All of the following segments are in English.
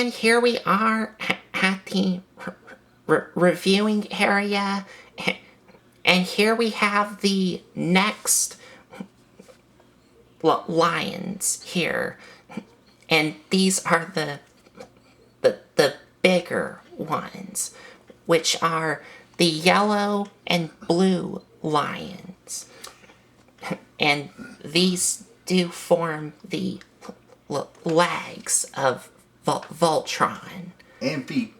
And here we are at the reviewing area. And here we have the next lions here. And these are the bigger ones, which are the yellow and blue lions. And these do form the legs of Voltron. And feet.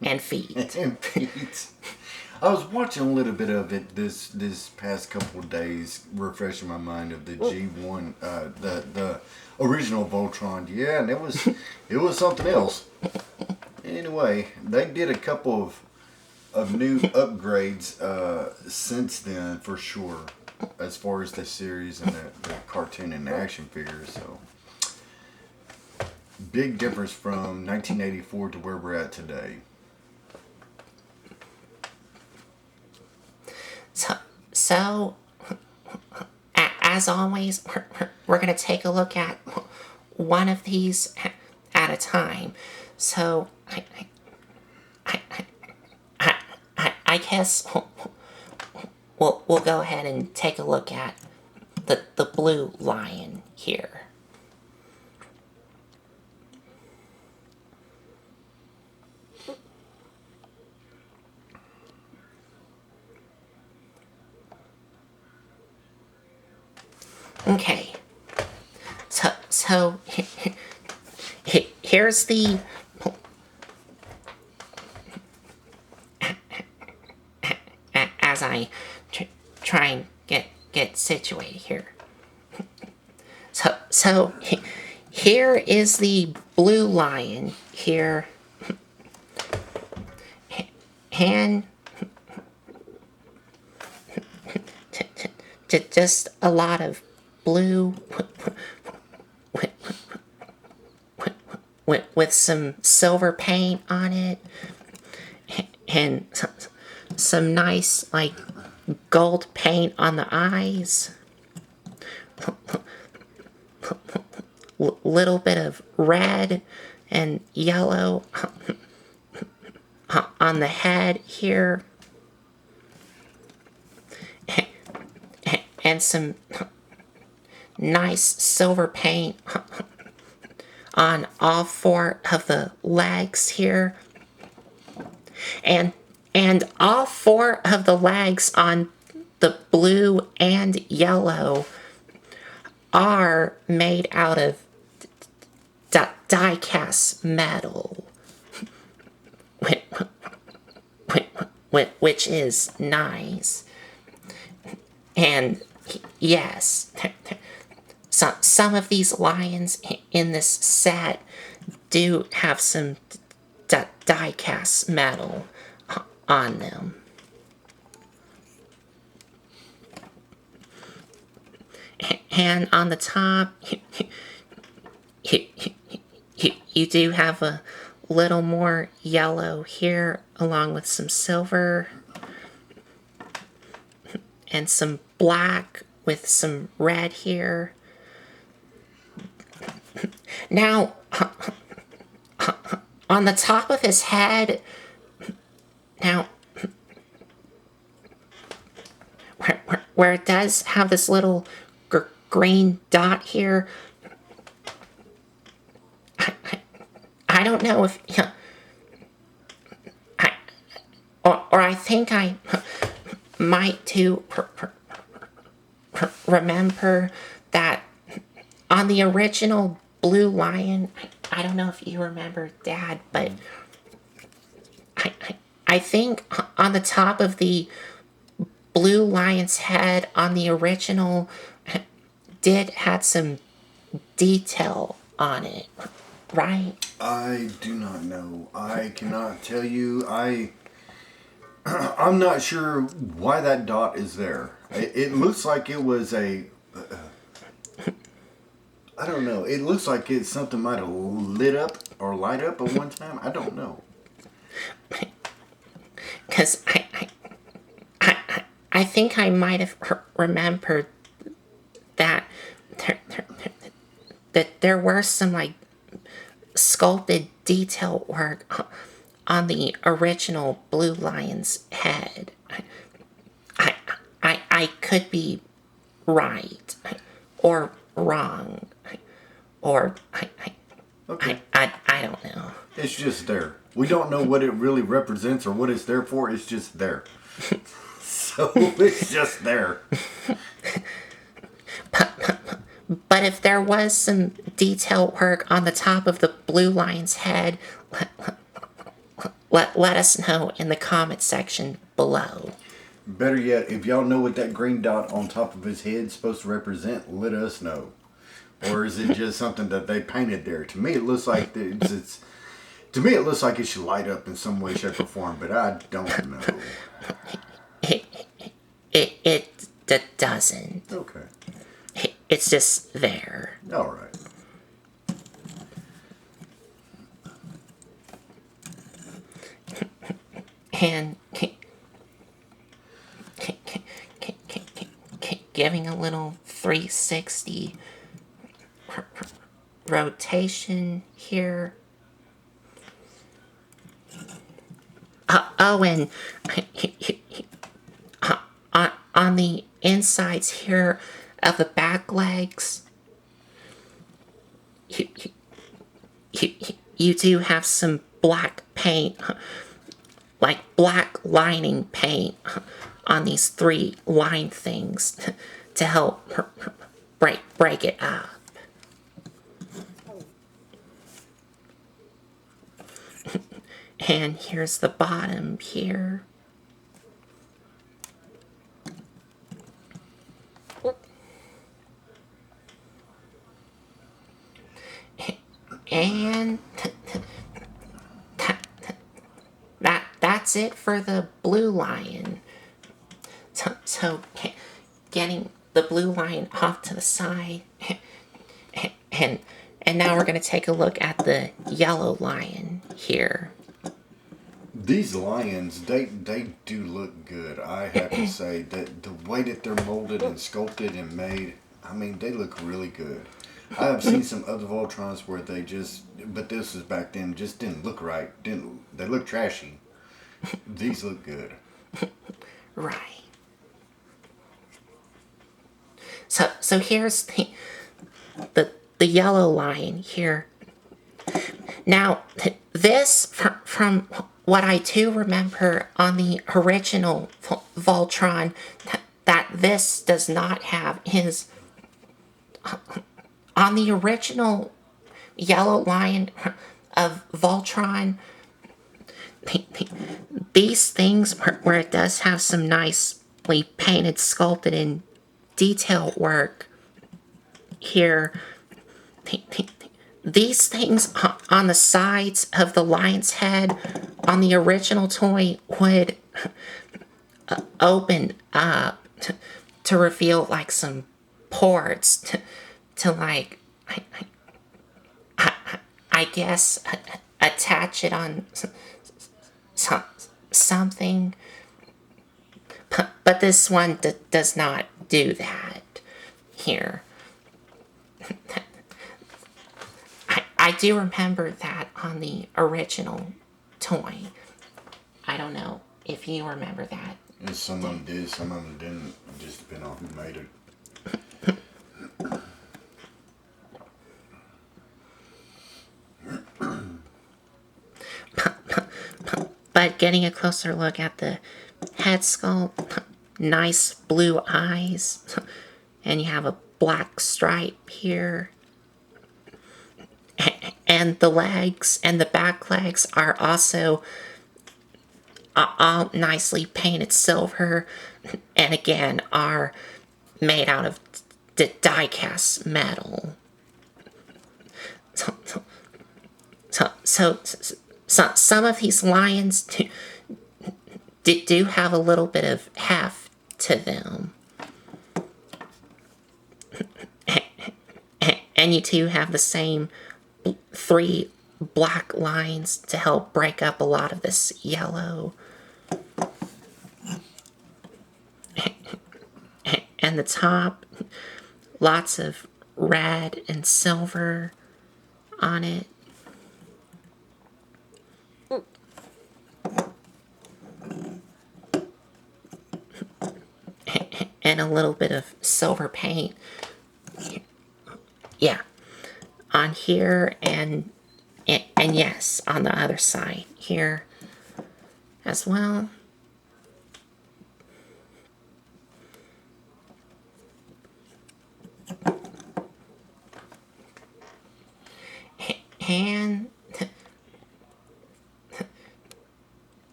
And feet. And feet. I was watching a little bit of it this past couple of days, refreshing my mind of the G1, the original Voltron. Yeah, and it was something else. Anyway, they did a couple of new upgrades since then, for sure, as far as the series and the cartoon and the action figures. So, big difference from 1984 to where we're at today. So as always, we're going to take a look at one of these at a time. So I guess we'll go ahead and take a look at the blue lion here. Okay, so here's the as I try and get situated here. So here is the blue lion here, and just a lot of blue with some silver paint on it, and some nice like gold paint on the eyes, little bit of red and yellow on the head here, and some nice silver paint on all four of the legs here, and all four of the legs on the blue and yellow are made out of die-cast metal, which is nice. And yes, some of these lions in this set do have some die-cast metal on them. And on the top, you do have a little more yellow here, along with some silver and some black with some red here. Now, on the top of his head, now, where it does have this little green dot here, I don't know if, or I think I might too remember that on the original blue lion, I don't know if you remember, Dad, but I think on the top of the blue lion's head on the original did had some detail on it, right? I do not know. I cannot tell you. I'm not sure why that dot is there. It looks like it was a... I don't know. It looks like it's something might have lit up or light up at one time. I don't know. Because I think I might have remembered that there were some like sculpted detail work on the original Blue Lion's head. I, I could be right or wrong, or Okay. I don't know. It's just there. We don't know what it really represents or what it's there for. It's just there. So it's just there. But if there was some detail work on the top of the Blue Lion's head, let us know in the comment section below. Better yet, if y'all know what that green dot on top of his head is supposed to represent, let us know. Or is it just something that they painted there? To me, it looks like it's to me, it looks like it should light up in some way, shape, or form, but I don't know. It doesn't. Okay. It's just there. All right. And giving a little 360 rotation here. Oh, and on the insides here of the back legs, you do have some black paint, like black lining paint on these 3 line things to help break it up. And here's the bottom here. And that's it for the Blue Lion. So getting the Blue Lion off to the side, and now we're going to take a look at the Yellow Lion here. These lions, they do look good. I have to say that the way that they're molded and sculpted and made, I mean, they look really good. I have seen some other Voltrons where they just, but this was back then, just didn't look right. They look trashy. These look good. Right. So here's the Yellow Lion here. Now, this, from what I do remember on the original Voltron, that this does not have his... On the original Yellow Lion of Voltron, these things where it does have some nicely painted, sculpted, and detail work here, these things on the sides of the lion's head on the original toy would open up to reveal like some ports to like, I guess, attach it on something. But this one does not do that here. I do remember that on the original toy. I don't know if you remember that. And some of them did, some of them didn't. It just depended on who made it. But getting a closer look at the head sculpt, nice blue eyes, and you have a black stripe here. And the legs and the back legs are also all nicely painted silver, and again are made out of die-cast metal. So some of these lions do have a little bit of heft to them. And you do have the same 3 black lines to help break up a lot of this yellow. And the top, lots of red and silver on it. and a little bit of silver paint. Yeah, on here and yes, on the other side here as well. And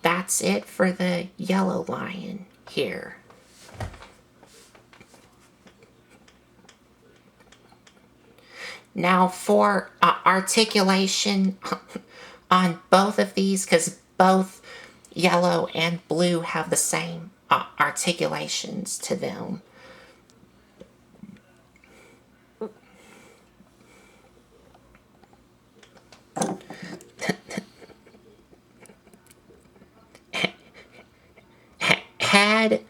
that's it for the yellow lion here. Now for articulation on both of these, because both yellow and blue have the same articulations to them. Head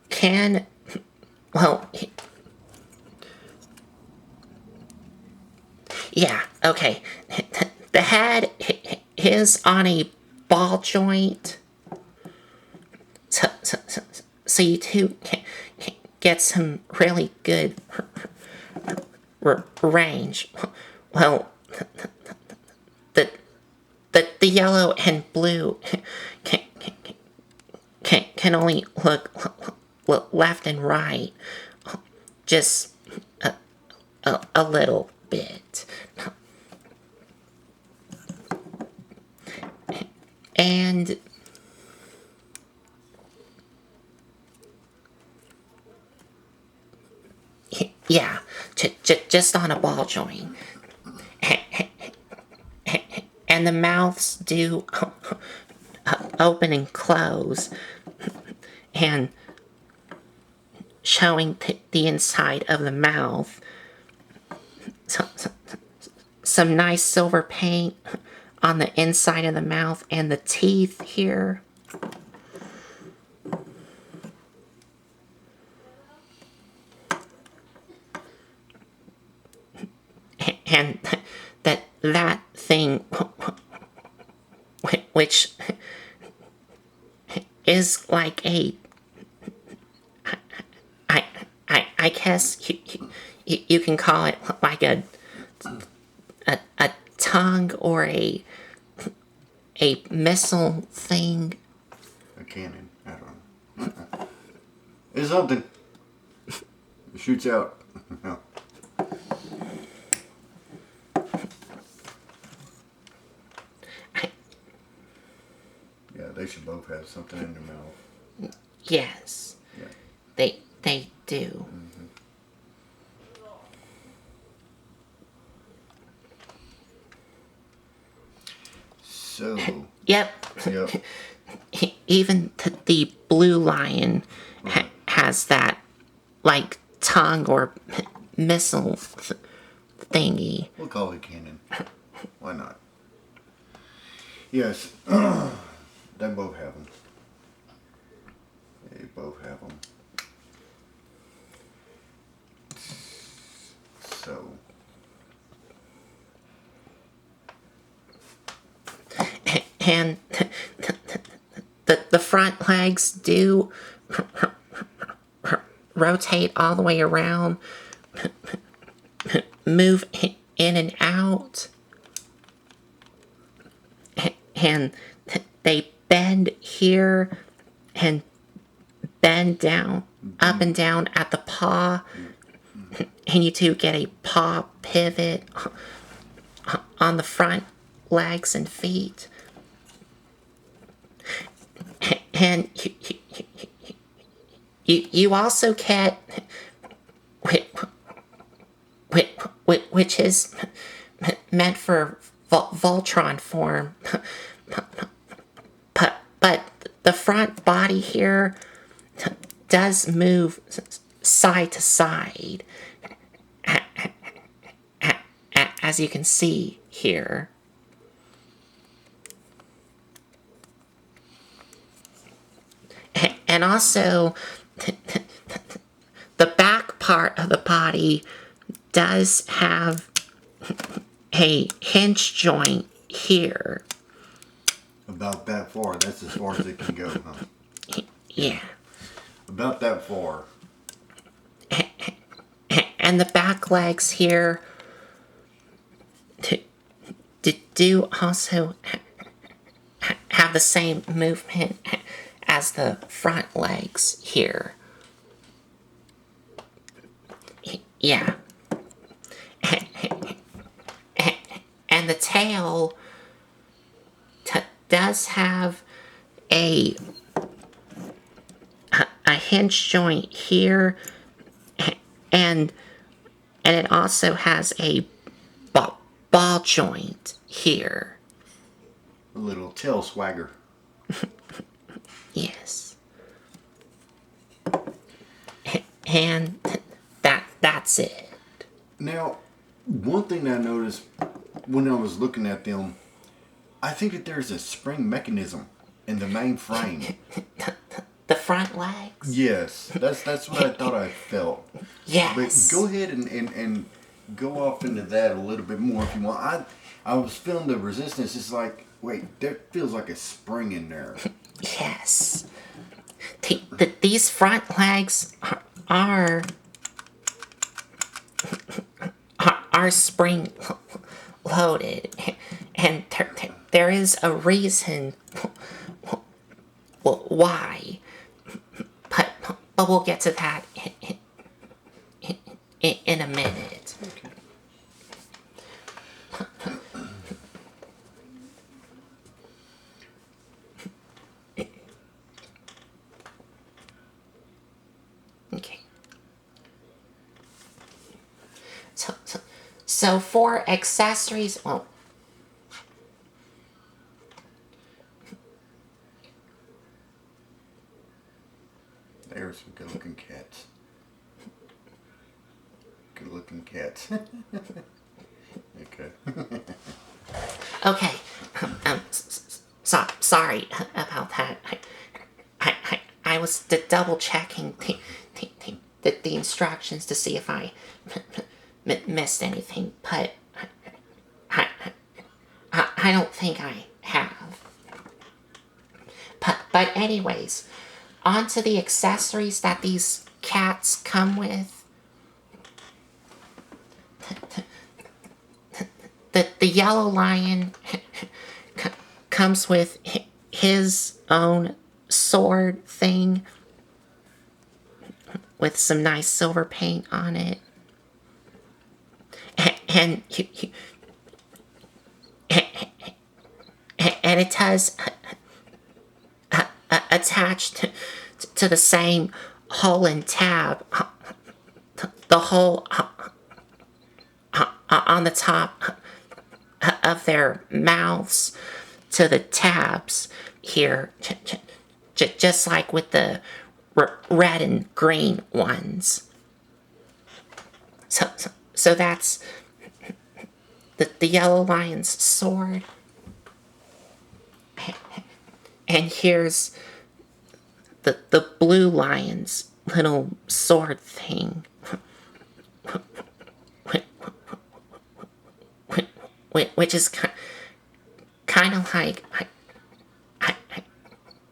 can, well, yeah, okay. The head is on a ball joint, so you two can get some really good range. Well, the yellow and blue can only look left and right, just a little bit. And yeah, just on a ball joint. And the mouths do open and close, and showing the inside of the mouth. Some nice silver paint on the inside of the mouth and the teeth here. And that thing, which is like a, I guess you can call it like a tongue or a missile thing. A cannon. I don't know. It's something. It shoots out. No. Yeah, they should both have something in their mouth. Yes. Yeah. They do. Mm-hmm. So. Yep. Yep. Even the blue lion has that, like, tongue or missile thingy. We'll call it cannon. Why not? Yes. They both have them. They both have them. So. And the front legs do rotate all the way around, move in and out, and they bend here and bend down, up and down at the paw, and you do get a paw pivot on the front legs and feet. And you also get, which is meant for Voltron form, but the front body here does move side to side, as you can see here. And also, the back part of the body does have a hinge joint here. About that far. That's as far as it can go, huh? Yeah. about that far. And the back legs here do also have the same movement as the front legs here. Yeah. And the tail does have a hinge joint here, and it also has a ball joint here. A little tail swagger. Yes. And that's it. Now, one thing I noticed when I was looking at them, I think that there's a spring mechanism in the main frame. The front legs? Yes, that's what I thought I felt. Yes. But go ahead and go off into that a little bit more if you want. I was feeling the resistance. It's like, wait, there feels like a spring in there. Yes. These front legs are spring loaded, and there is a reason why, but we'll get to that in a minute. Okay. So for accessories, well, There's some good looking cats. Good looking cats. Okay. okay. Sorry about that. I was double checking the instructions to see if I missed anything, but I don't think I have. But anyways, on to the accessories that these cats come with. The yellow lion comes with his own sword thing with some nice silver paint on it. And it does attached to the same hole and tab. The hole on the top of their mouths to the tabs here, just like with the red and green ones. So that's the yellow lion's sword. And here's the blue lion's little sword thing. Which is kind of like,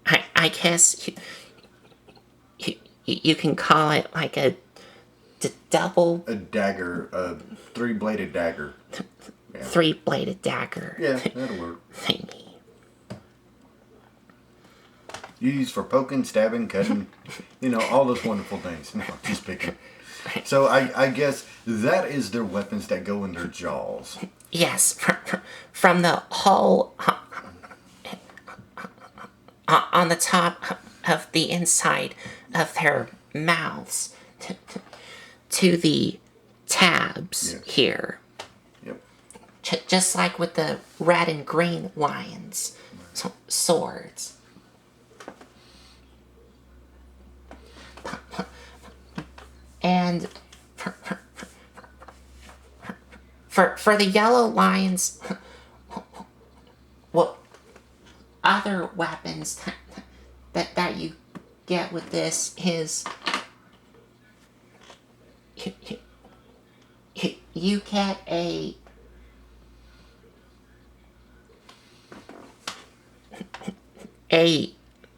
I guess you can call it like a double... A dagger, a three-bladed dagger. Yeah. Three-bladed dagger. Yeah, that'll work. Thingy. Used for poking, stabbing, cutting, all those wonderful things. No, just picking. So I guess that is their weapons that go in their jaws. Yes, from the hole on the top of the inside of their mouths to the tabs here. Yep. Just like with the red and green lions' swords. And for the yellow lions, what other weapons that you get with this is you get a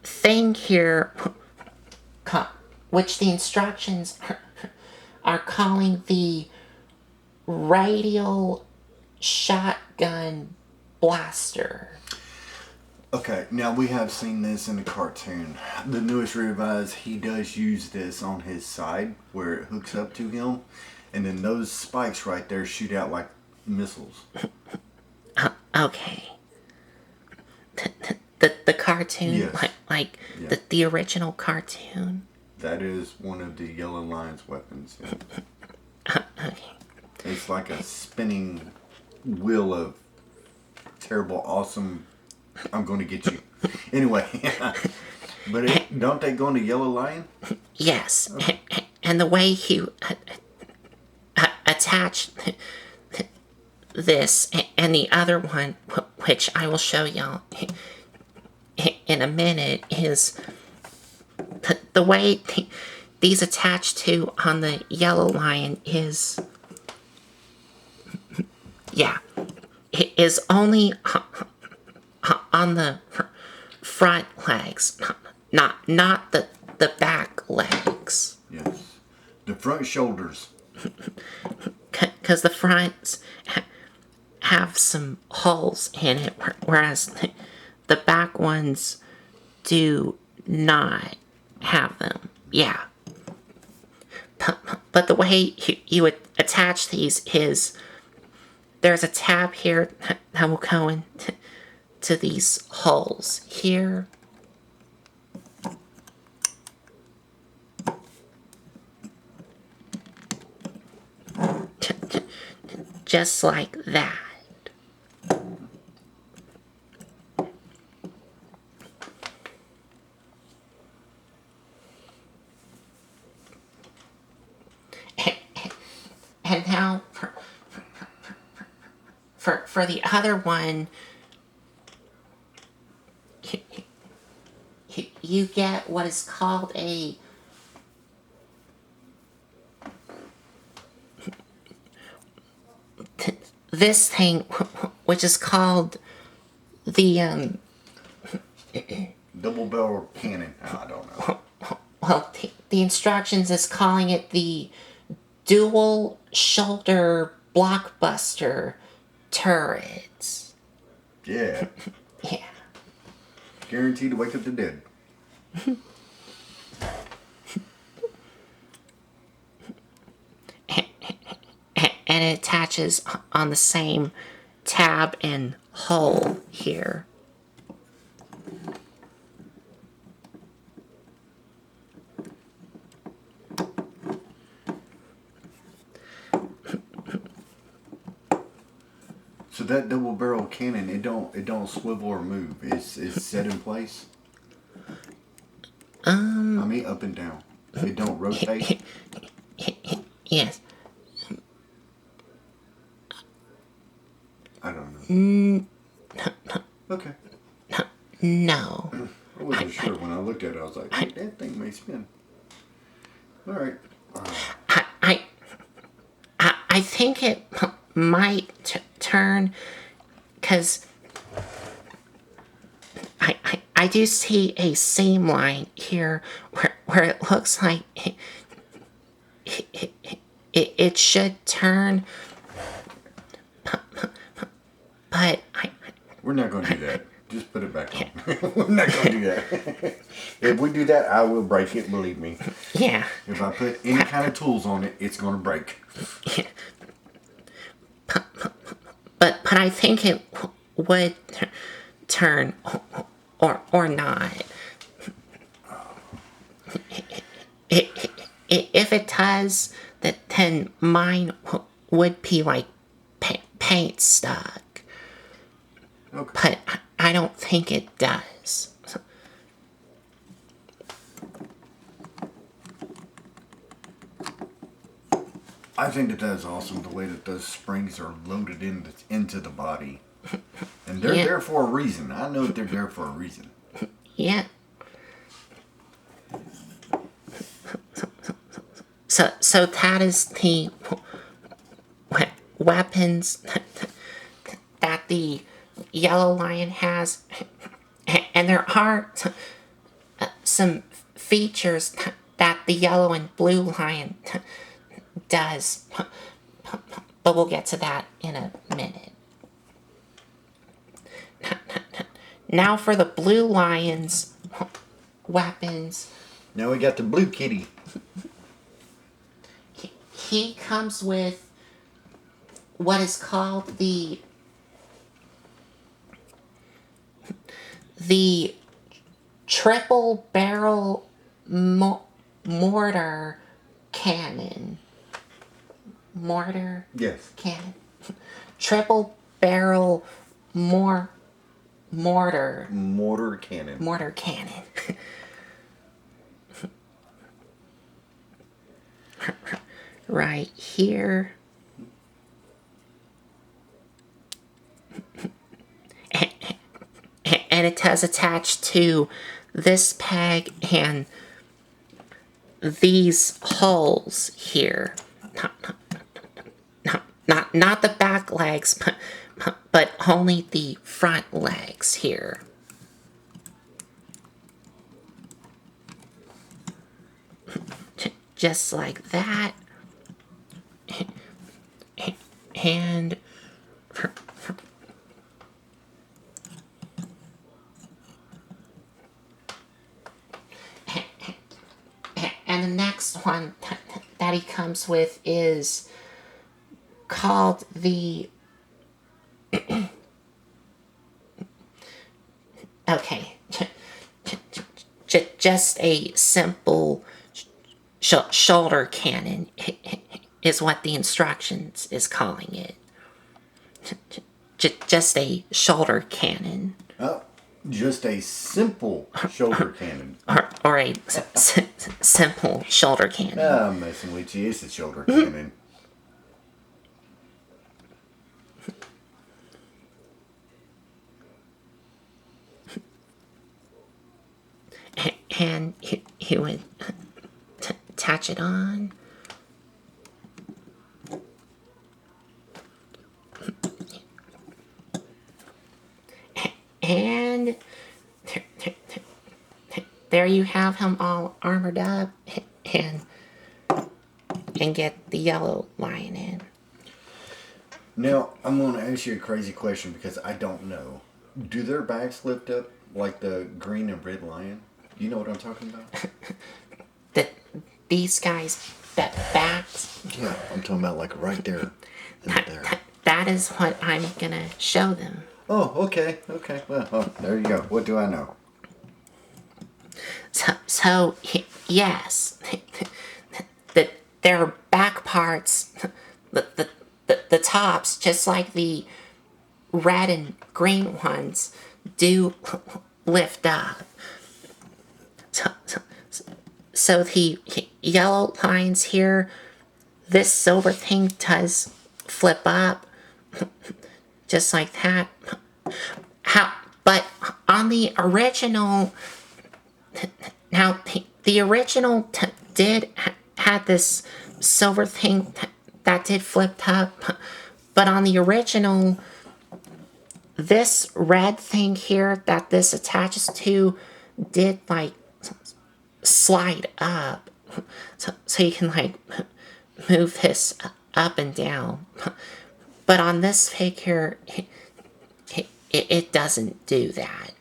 thing here which the instructions are calling the radial shotgun blaster. Okay, now we have seen this in the cartoon. The newest revise, he does use this on his side where it hooks up to him, and then those spikes right there shoot out like missiles. Okay. The cartoon, Yes. like Yeah. the original cartoon. That is one of the Yellow Lion's weapons. Okay. It's like a spinning wheel of terrible, awesome. I'm going to get you. Anyway, but don't they go into Yellow Lion? Yes, and the way you attach this and the other one, which I will show y'all in a minute, is the way these attach to on the Yellow Lion is, yeah, it is only on the front legs, not the back legs. Yes. The front shoulders. Because the fronts have some holes in it, whereas the back ones do not have them. Yeah. But the way you would attach these is there's a tab here that will go into these holes here. Just like that. And now for the other one, you get what is called a this thing, which is called the Double barrel cannon. I don't know. well, the instructions is calling it the dual shoulder blockbuster turrets. Yeah. Yeah. Guaranteed to wake up the dead. And it attaches on the same tab and hole here. So that double barrel cannon, it don't swivel or move. It's set in place. I mean up and down. It don't rotate. Yes. I don't know. Okay. No. I wasn't sure when I looked at it. I was like, hey, that thing may spin. All right. I think it might turn, because I do see a seam line here where it looks like it should turn, but We're not going to do that. Just put it back on. We're not going to do that. If we do that, I will break it, believe me. yeah. If I put any kind of tools on it, it's going to break. But I think it would turn or not. If it does, then mine would be like paint stuck. Okay. But I don't think it does. I think that is awesome, the way that those springs are loaded into the body. And they're Yeah. there for a reason. I know that they're there for a reason. Yeah. So that is the weapons that the Yellow Lion has, and there are some features that the yellow and blue lion does. But we'll get to that in a minute. Now for the blue lion's weapons. Now we got the blue kitty. He comes with what is called the triple barrel mortar cannon. Mortar? Yes. Cannon. Triple barrel mortar. Mortar cannon. Mortar cannon. Right here. And it has attached to this peg and these holes here. Not the back legs, but only the front legs here. Just like that. And the next one that he comes with is called the okay, just a simple shoulder cannon is what the instructions is calling it. Just a shoulder cannon. Oh, just a simple shoulder cannon. Or a simple shoulder cannon. I'm messing with you. It's a shoulder cannon. And he would attach it on. And there you have him all armored up and get the yellow lion in. Now, I'm going to ask you a crazy question because I don't know. Do their backs lift up like the green and red lion? You know what I'm talking about? These guys' backs. Yeah, I'm talking about like right there. That is what I'm going to show them. Oh, okay. Well, there you go. What do I know? So yes, their back parts, the tops, just like the red and green ones, do lift up. So the yellow lines here, this silver thing does flip up, just like that. But on the original, now the original did had this silver thing that did flip up, but on the original, this red thing here that this attaches to did like slide up, so you can like move this up and down. But on this figure, it doesn't do that.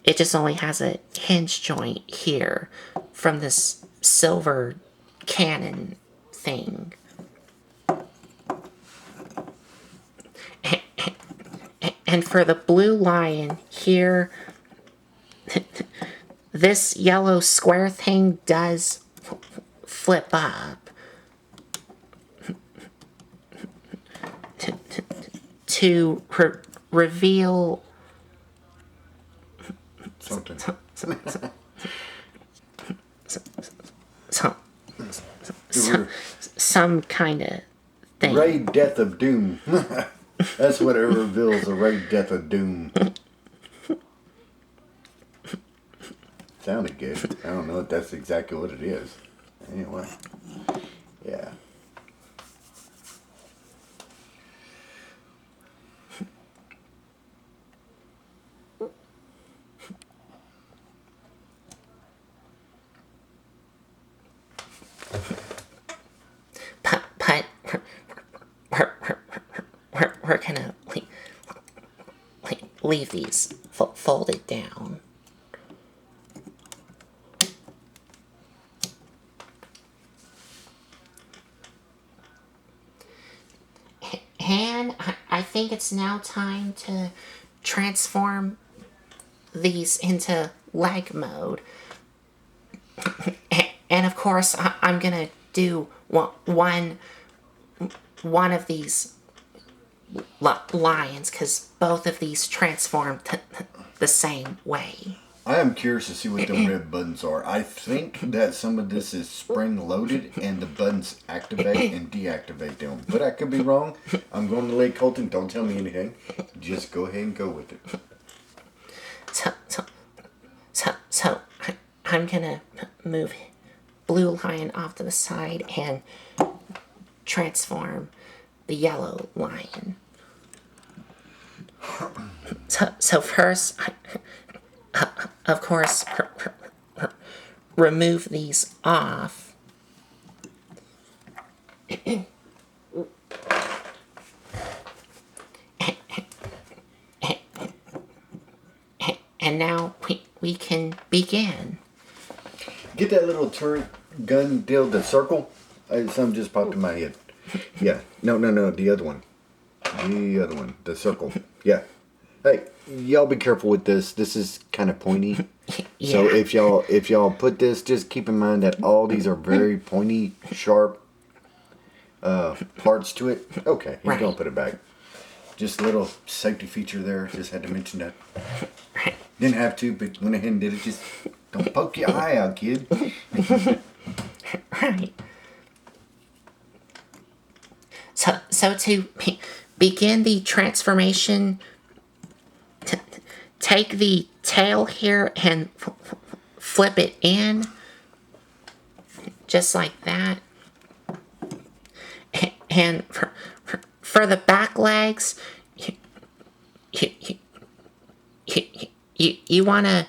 It just only has a hinge joint here from this silver cannon thing. And for the blue lion here, this yellow square thing does flip up to reveal Something. some kind of thing. Ray Death of Doom. That's what it reveals, a Ray Death of Doom. Sounded good. I don't know if that's exactly what it is. Anyway. Yeah. we're gonna leave these folded down. And I think it's now time to transform these into leg mode. And of course, I'm gonna do one of these lions because both of these transform the same way. I am curious to see what the red buttons are. I think that some of this is spring loaded and the buttons activate and deactivate them. But I could be wrong. I'm going to let Colton. Don't tell me anything. Just go ahead and go with it. So I'm gonna move Blue Lion off to the side and transform the Yellow Lion. So first, of course, remove these off. And now we can begin. Get that little turret gun deal, the circle. Something just popped in my head. Yeah. No. The other one. The circle. Yeah. Hey, y'all be careful with this. This is kind of pointy. Yeah. So if y'all put this, just keep in mind that all these are very pointy, sharp parts to it. Okay, he's gonna put it back. Just a little safety feature there. Just had to mention that. Didn't have to, but went ahead and did it. Just don't poke your eye out, kid. Right. So to begin the transformation, take the tail here and flip it in, just like that. And for the back legs, you want to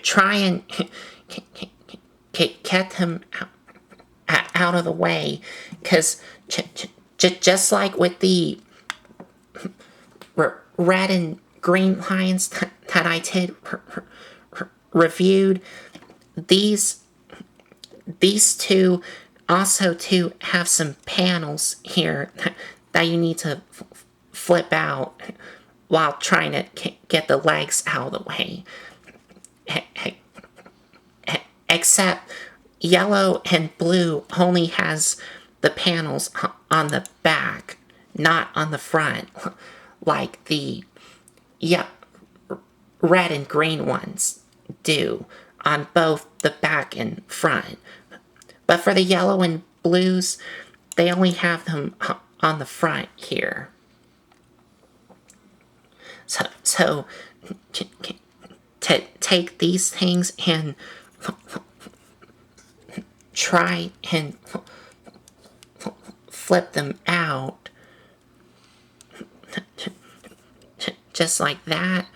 try and get them out of the way, because just like with the red and green lions that I did reviewed, these two also have some panels here that you need to flip out while trying to get the legs out of the way. Except yellow and blue only has the panels on the back, not on the front, like the red and green ones do on both the back and front. But for the yellow and blues, they only have them on the front here. So to take these things and try and flip them out, just like that.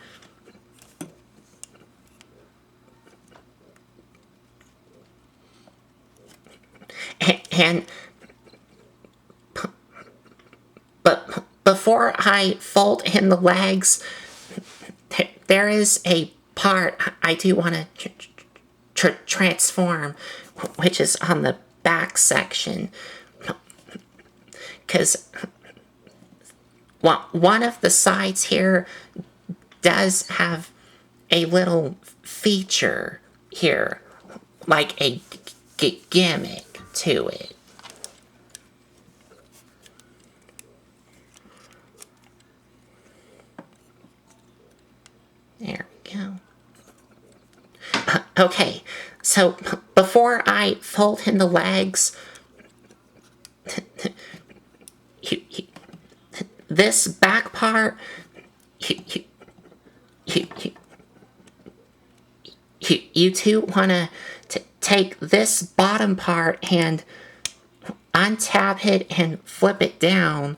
But before I fold in the legs, there is a part I do want to transform, which is on the back section. Because one of the sides here does have a little feature here, like a gimmick to it. There we go. Okay, so before I fold in the legs, this back part, you two want to take this bottom part and untap it and flip it down.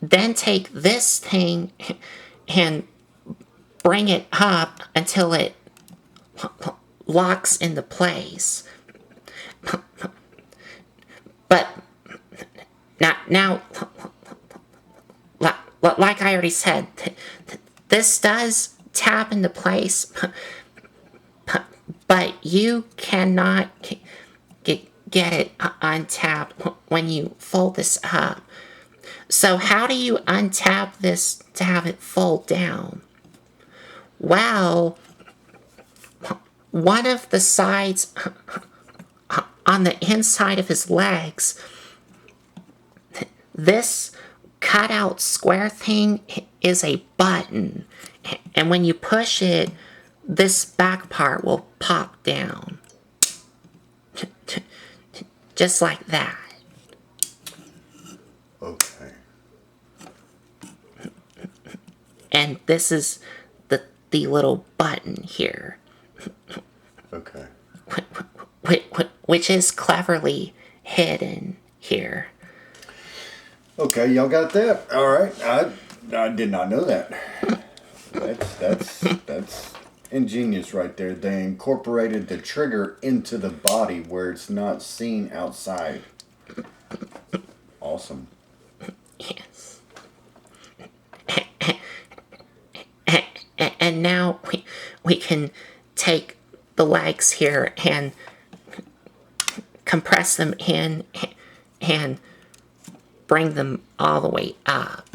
Then take this thing and bring it up until it locks into place. But now, like I already said, this does tap into place, but you cannot get it untapped when you fold this up. So how do you untap this to have it fold down? Well, one of the sides on the inside of his legs, this cutout square thing is a button. And when you push it, this back part will pop down. Just like that. Okay. And this is the little button here. Okay. Which is cleverly hidden here. Okay, y'all got that? All right. I did not know that. That's ingenious right there. They incorporated the trigger into the body where it's not seen outside. Awesome. Yes. And now we can take the legs here and compress them in and bring them all the way up.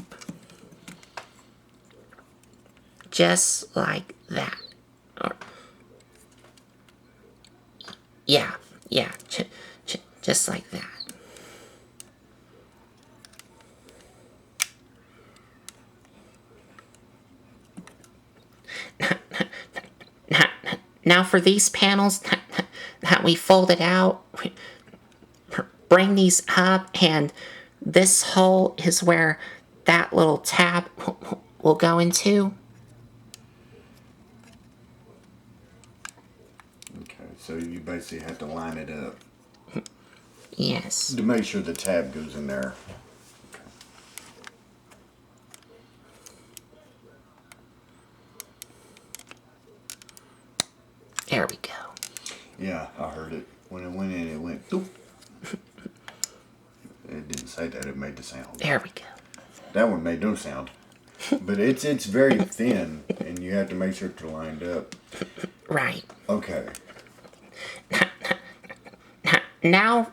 Just like that. Yeah, just like that. Now for these panels that we folded out, bring these up, and this hole is where that little tab will go into. Okay, so you basically have to line it up. Yes. To make sure the tab goes in there. There we go. Yeah, I heard it. When it went in, it went doop. It didn't say that, it made the sound. There we go. That one made no sound. But it's very thin, and you have to make sure it's lined up. Right. Okay. Now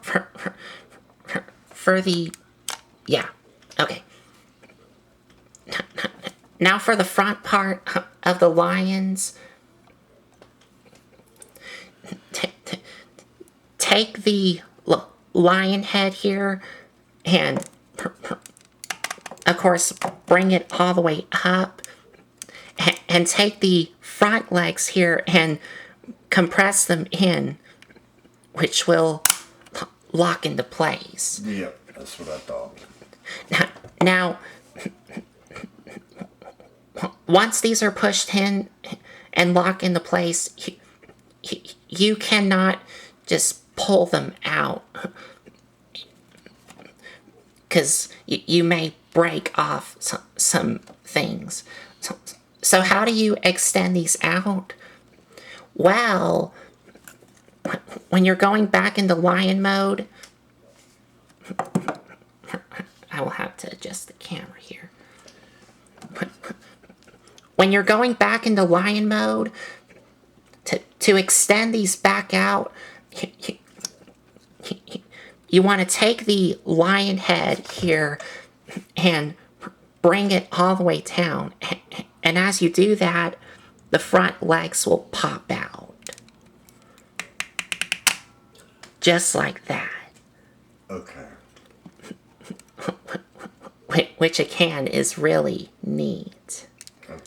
for the... Yeah. Okay. Now for the front part of the lions. Take the lion head here and, of course, bring it all the way up. And take the front legs here and compress them in, which will lock into place. Yep, that's what I thought. Now, once these are pushed in and lock into place, you cannot just pull them out, because you may break off some things. So how do you extend these out? Well, when you're going back into lion mode, I will have to adjust the camera here. When you're going back into lion mode, to extend these back out, you want to take the lion head here and bring it all the way down. And as you do that, the front legs will pop out. Just like that. Okay. Which again is really neat. Okay.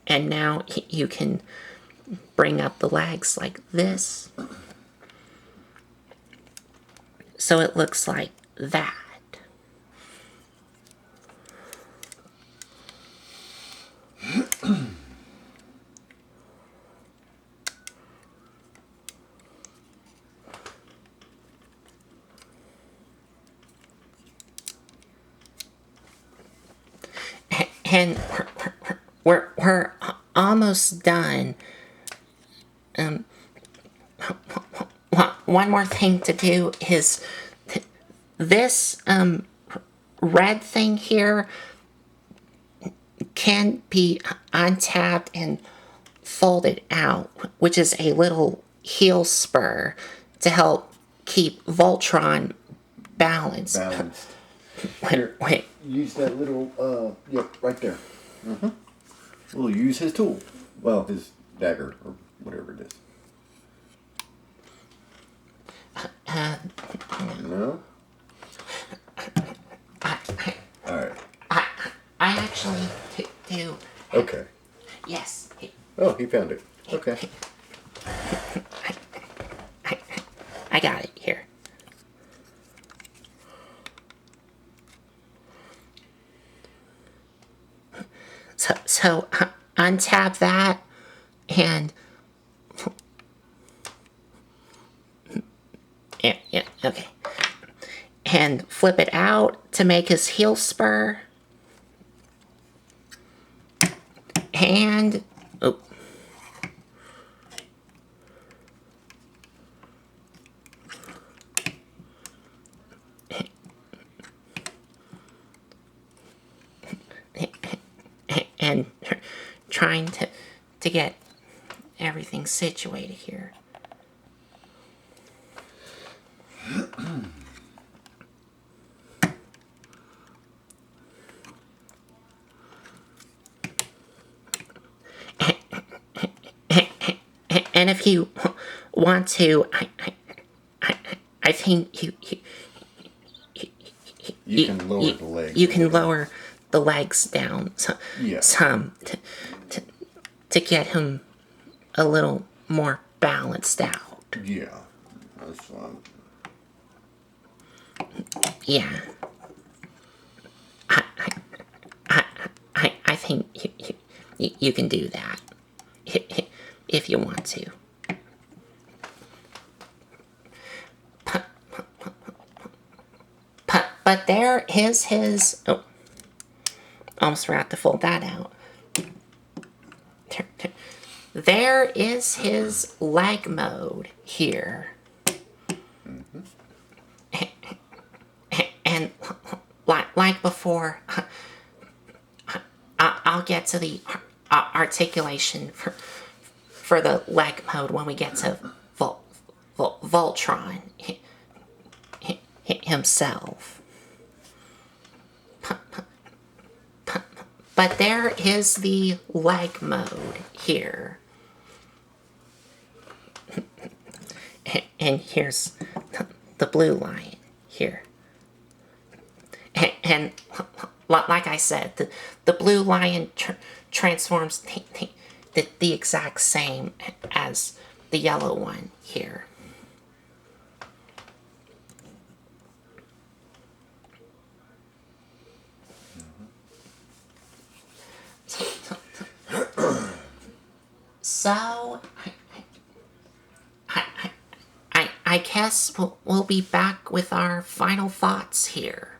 And now you can bring up the legs like this. So it looks like that. And we're almost done. One more thing to do is this red thing here can be untapped and folded out, which is a little heel spur to help keep Voltron balanced. Here, Wait. use that little, yep, right there. We'll use his tool. Well, his dagger, or whatever it is. No? Alright. I actually do. Okay. Yes. Oh, he found it. Okay. I got it here. So untap that and yeah, okay. And flip it out to make his heel spur. And oh. And trying to get everything situated here. And if you want to, I think You can lower the legs. You can lower the legs down Yeah. some to get him a little more balanced out. Yeah. That's fine. Yeah. I think you can do that if you want to. But there is his. Oh, almost forgot to fold that out. There is his leg mode here. And like before, I'll get to the articulation for the leg mode when we get to Voltron himself. But there is the leg mode here. And here's the blue line here. And like I said, the blue lion transforms the exact same as the yellow one here. So, I guess we'll be back with our final thoughts here.